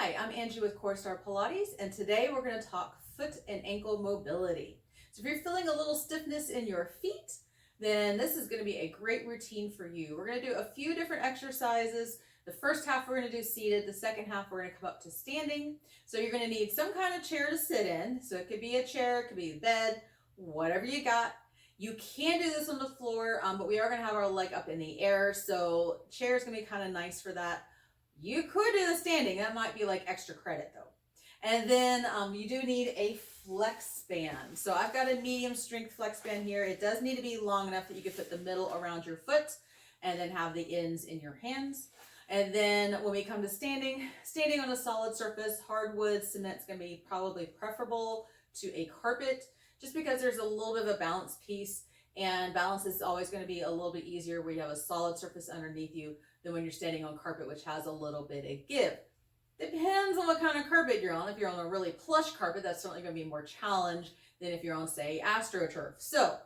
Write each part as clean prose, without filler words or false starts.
Hi, I'm Angie with Core Star Pilates, and today we're going to talk foot and ankle mobility. So if you're feeling a little stiffness in your feet, then this is going to be a great routine for you. We're going to do a few different exercises. The first half we're going to do seated. The second half we're going to come up to standing. So you're going to need some kind of chair to sit in. So it could be a chair, it could be a bed, whatever you got. You can do this on the floor, but we are going to have our leg up in the air. So chair is going to be kind of nice for that. You could do the standing. That might be like extra credit though. And then you do need a flex band. So I've got a medium strength flex band here. It does need to be long enough that you can fit the middle around your foot and then have the ends in your hands. And then when we come to standing on a solid surface, hardwood, cement's going to be probably preferable to a carpet just because there's a little bit of a balance piece, and balance is always going to be a little bit easier where you have a solid surface underneath you than when you're standing on carpet, which has a little bit of give. Depends on what kind of carpet you're on. If you're on a really plush carpet, that's certainly going to be more challenge than if you're on, say, AstroTurf. So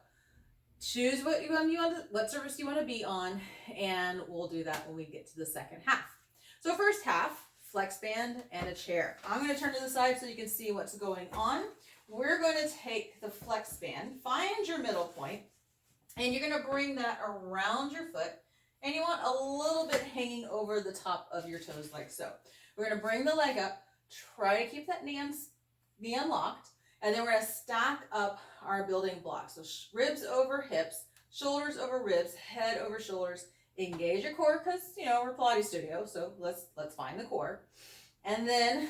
choose what surface you want to be on, and we'll do that when we get to the second half. So first half, flex band and a chair. I'm going to turn to the side so you can see what's going on. We're going to take the flex band, find your middle point, and you're going to bring that around your foot, and you want a little bit hanging over the top of your toes like so. We're going to bring the leg up, try to keep that knee unlocked, and then we're going to stack up our building blocks. So ribs over hips, shoulders over ribs, head over shoulders. Engage your core because, we're Pilates studio, so let's find the core. And then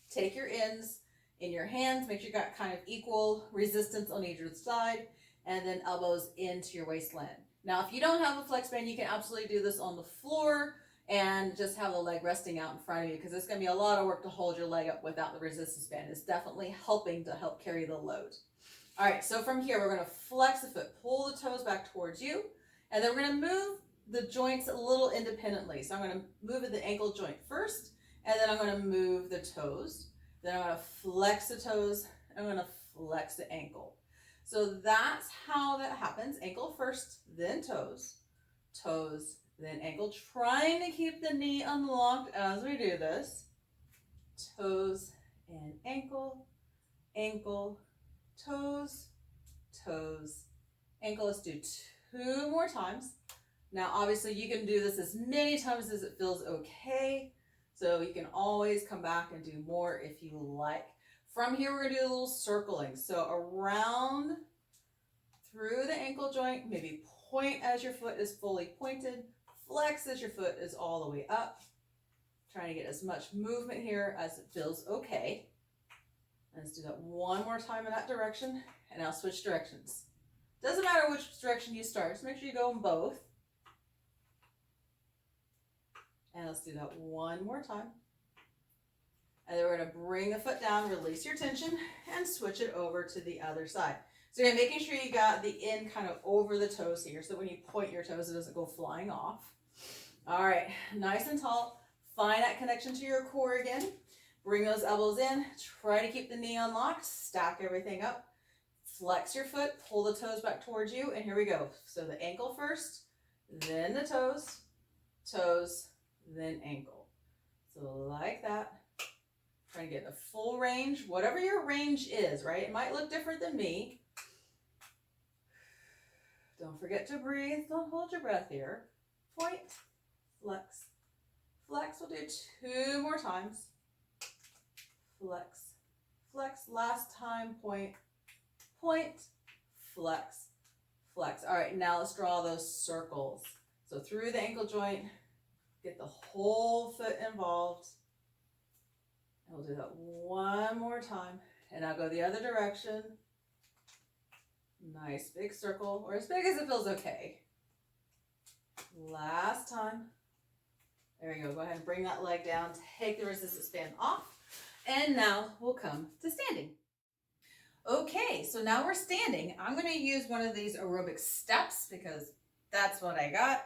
take your ends in your hands. Make sure you got kind of equal resistance on either side, and then elbows into your waistline. Now, if you don't have a flex band, you can absolutely do this on the floor and just have the leg resting out in front of you, because it's going to be a lot of work to hold your leg up without the resistance band. It's definitely helping to help carry the load. All right, so from here, we're going to flex the foot, pull the toes back towards you, and then we're going to move the joints a little independently. So I'm going to move the ankle joint first, and then I'm going to move the toes. Then I'm going to flex the toes, and I'm going to flex the ankle. So that's how that happens. Ankle first, then toes, toes, then ankle. Trying to keep the knee unlocked as we do this. Toes and ankle, ankle, toes, toes, ankle. Let's do 2 more times. Now, obviously, you can do this as many times as it feels okay. So you can always come back and do more if you like. From here, we're going to do a little circling. So around through the ankle joint, maybe point as your foot is fully pointed, flex as your foot is all the way up. Trying to get as much movement here as it feels okay. Let's do that one more time in that direction, and I'll switch directions. Doesn't matter which direction you start, just make sure you go in both. And let's do that one more time. And then we're going to bring the foot down, release your tension, and switch it over to the other side. So you're making sure you got the end kind of over the toes here, so when you point your toes, it doesn't go flying off. All right, nice and tall. Find that connection to your core again. Bring those elbows in. Try to keep the knee unlocked. Stack everything up. Flex your foot. Pull the toes back towards you. And here we go. So the ankle first, then the toes, toes, then ankle. So like that. Trying to get a full range, whatever your range is, right? It might look different than me. Don't forget to breathe. Don't hold your breath here. Point, flex, flex. We'll do 2 more times. Flex, flex. Last time, point, point, flex, flex. All right, now let's draw those circles. So through the ankle joint, get the whole foot involved. And we'll do that one more time. And I'll go the other direction. Nice big circle, or as big as it feels okay. Last time. There you go. Go ahead and bring that leg down. Take the resistance band off. And now we'll come to standing. Okay, so now we're standing. I'm going to use one of these aerobic steps because that's what I got.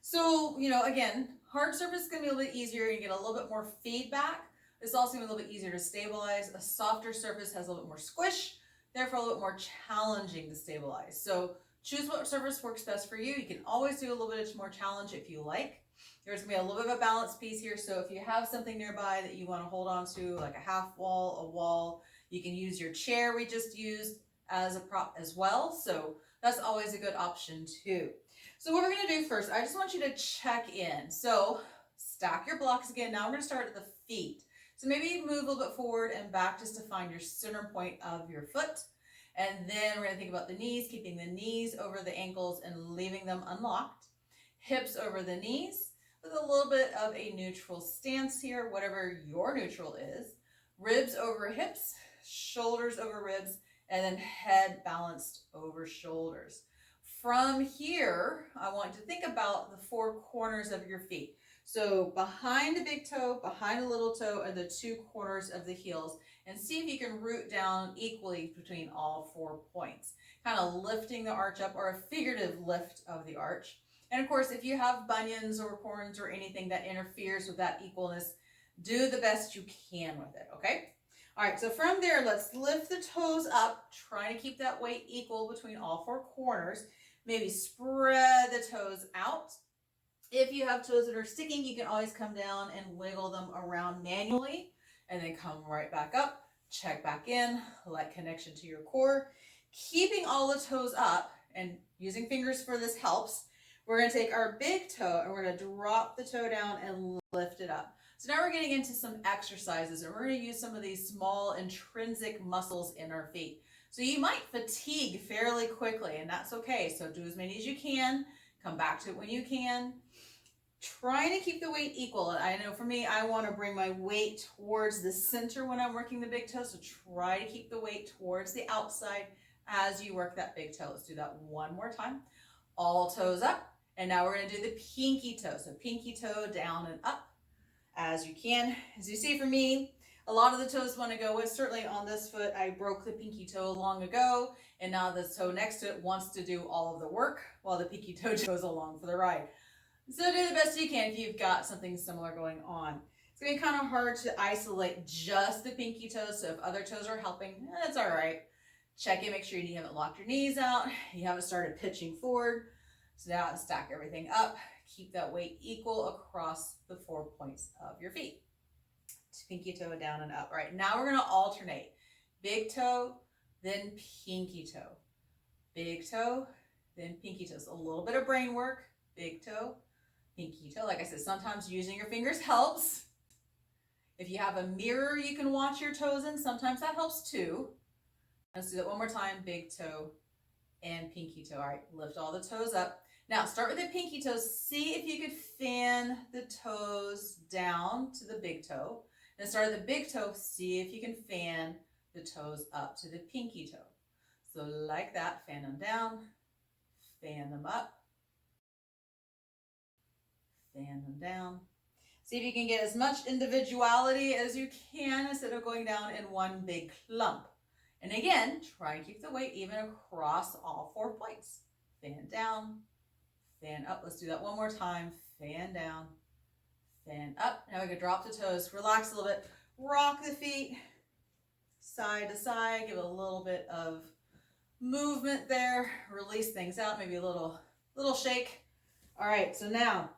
So, again, hard surface is going to be a little bit easier. You get a little bit more feedback. It's also going to be a little bit easier to stabilize. A softer surface has a little bit more squish, therefore a little bit more challenging to stabilize. So choose what surface works best for you. You can always do a little bit more challenge if you like. There's gonna be a little bit of a balance piece here. So if you have something nearby that you want to hold on to, like a half wall, a wall, you can use your chair we just used as a prop as well. So that's always a good option too. So what we're gonna do first, I just want you to check in. So stack your blocks again. Now we're gonna start at the feet. So maybe move a little bit forward and back just to find your center point of your foot. And then we're gonna think about the knees, keeping the knees over the ankles and leaving them unlocked. Hips over the knees with a little bit of a neutral stance here, whatever your neutral is. Ribs over hips, shoulders over ribs, and then head balanced over shoulders. From here, I want you to think about the four corners of your feet. So behind the big toe, behind the little toe, are the two corners of the heels. And see if you can root down equally between all 4 points. Kind of lifting the arch up, or a figurative lift of the arch. And of course, if you have bunions or corns or anything that interferes with that equalness, do the best you can with it, okay? All right, so from there, let's lift the toes up, trying to keep that weight equal between all 4 corners. Maybe spread the toes out. If you have toes that are sticking, you can always come down and wiggle them around manually, and then come right back up, check back in, let connection to your core. Keeping all the toes up, and using fingers for this helps, we're gonna take our big toe and we're gonna drop the toe down and lift it up. So now we're getting into some exercises, and we're gonna use some of these small intrinsic muscles in our feet. So you might fatigue fairly quickly, and that's okay. So do as many as you can, come back to it when you can. Trying to keep the weight equal. I know for me, I want to bring my weight towards the center when I'm working the big toe. So try to keep the weight towards the outside as you work that big toe. Let's do that one more time. All toes up. And now we're going to do the pinky toe. So pinky toe down and up as you can. As you see for me, a lot of the toes want to go with. Certainly on this foot, I broke the pinky toe long ago. And now the toe next to it wants to do all of the work while the pinky toe goes along for the ride. So do the best you can if you've got something similar going on. It's going to be kind of hard to isolate just the pinky toes, so if other toes are helping, that's all right. Check in, make sure you haven't locked your knees out, you haven't started pitching forward. So now stack everything up, keep that weight equal across the 4 points of your feet. Pinky toe down and up. All right, now we're going to alternate. Big toe, then pinky toe. Big toe, then pinky toe. So a little bit of brain work. Big toe, pinky toe. Like I said, sometimes using your fingers helps. If you have a mirror you can watch your toes in, sometimes that helps too. Let's do that one more time. Big toe and pinky toe. All right, lift all the toes up. Now start with the pinky toes. See if you could fan the toes down to the big toe. Then start at the big toe. See if you can fan the toes up to the pinky toe. So like that, fan them down, fan them up, fan them down. See if you can get as much individuality as you can instead of going down in one big clump. And again, try and keep the weight even across all 4 points. Fan down, fan up. Let's do that one more time. Fan down, fan up. Now we can drop the toes, relax a little bit, rock the feet side to side, give it a little bit of movement there, release things out, maybe a little shake. All right, so now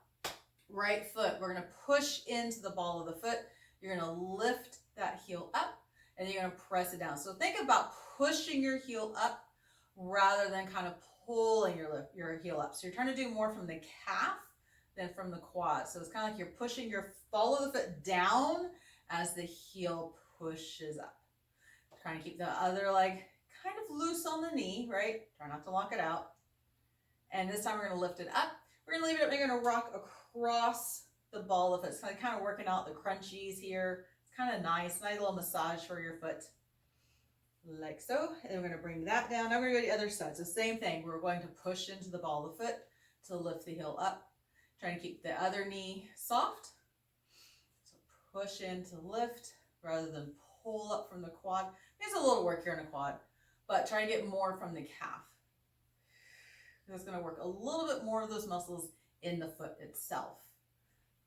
right foot, we're going to push into the ball of the foot. You're going to lift that heel up, and you're going to press it down. So think about pushing your heel up rather than kind of pulling your heel up. So you're trying to do more from the calf than from the quad. So it's kind of like you're pushing your ball of the foot down as the heel pushes up. Trying to keep the other leg kind of loose on the knee, right? Try not to lock it out. And this time we're going to lift it up. We're going to leave it up. You're going to rock across the ball of it. It's kind of working out the crunchies here. It's kind of nice little massage for your foot, like so. And we're going to bring that down. Now we're going to go to the other side. So same thing. We're going to push into the ball of the foot to lift the heel up. Trying to keep the other knee soft. So push in to lift rather than pull up from the quad. There's a little work here in the quad, but try to get more from the calf. It's going to work a little bit more of those muscles in the foot itself.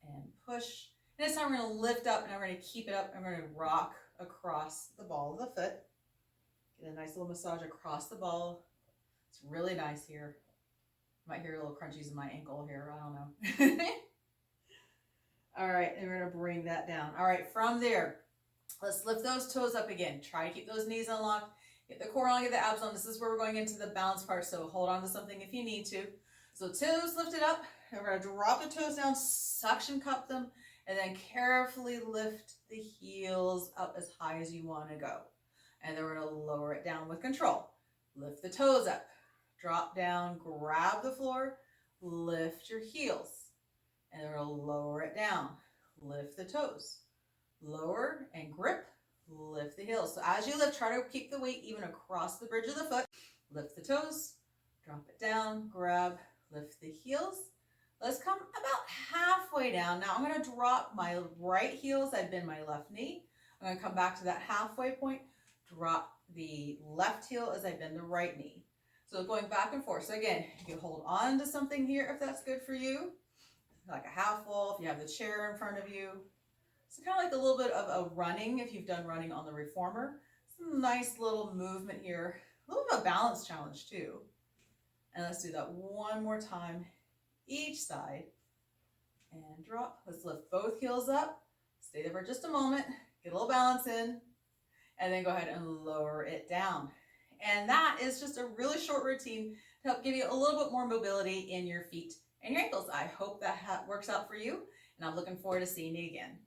And push. And this time we're going to lift up, and we're going to keep it up, and we're going to rock across the ball of the foot. Get a nice little massage across the ball. It's really nice here. You might hear little crunchies in my ankle here. I don't know. All right, and we're gonna bring that down. All right, from there, let's lift those toes up again. Try to keep those knees unlocked. Get the core on, get the abs on. This is where we're going into the balance part, so hold on to something if you need to. So toes lifted up, and we're gonna drop the toes down, suction cup them, and then carefully lift the heels up as high as you wanna go. And then we're gonna lower it down with control. Lift the toes up, drop down, grab the floor, lift your heels. And then we're gonna lower it down, lift the toes, lower and grip, lift the heels. So as you lift, try to keep the weight even across the bridge of the foot. Lift the toes, drop it down, grab, lift the heels. Let's come about halfway down. Now I'm gonna drop my right heel as I bend my left knee. I'm gonna come back to that halfway point, drop the left heel as I bend the right knee. So going back and forth. So again, you can hold on to something here if that's good for you, like a half wall, if you have the chair in front of you. So kind of like a little bit of a running, if you've done running on the reformer. Some nice little movement here. A little bit of a balance challenge too. And let's do that one more time, each side. And drop. Let's lift both heels up. Stay there for just a moment. Get a little balance in. And then go ahead and lower it down. And that is just a really short routine to help give you a little bit more mobility in your feet and your ankles. I hope that works out for you, and I'm looking forward to seeing you again.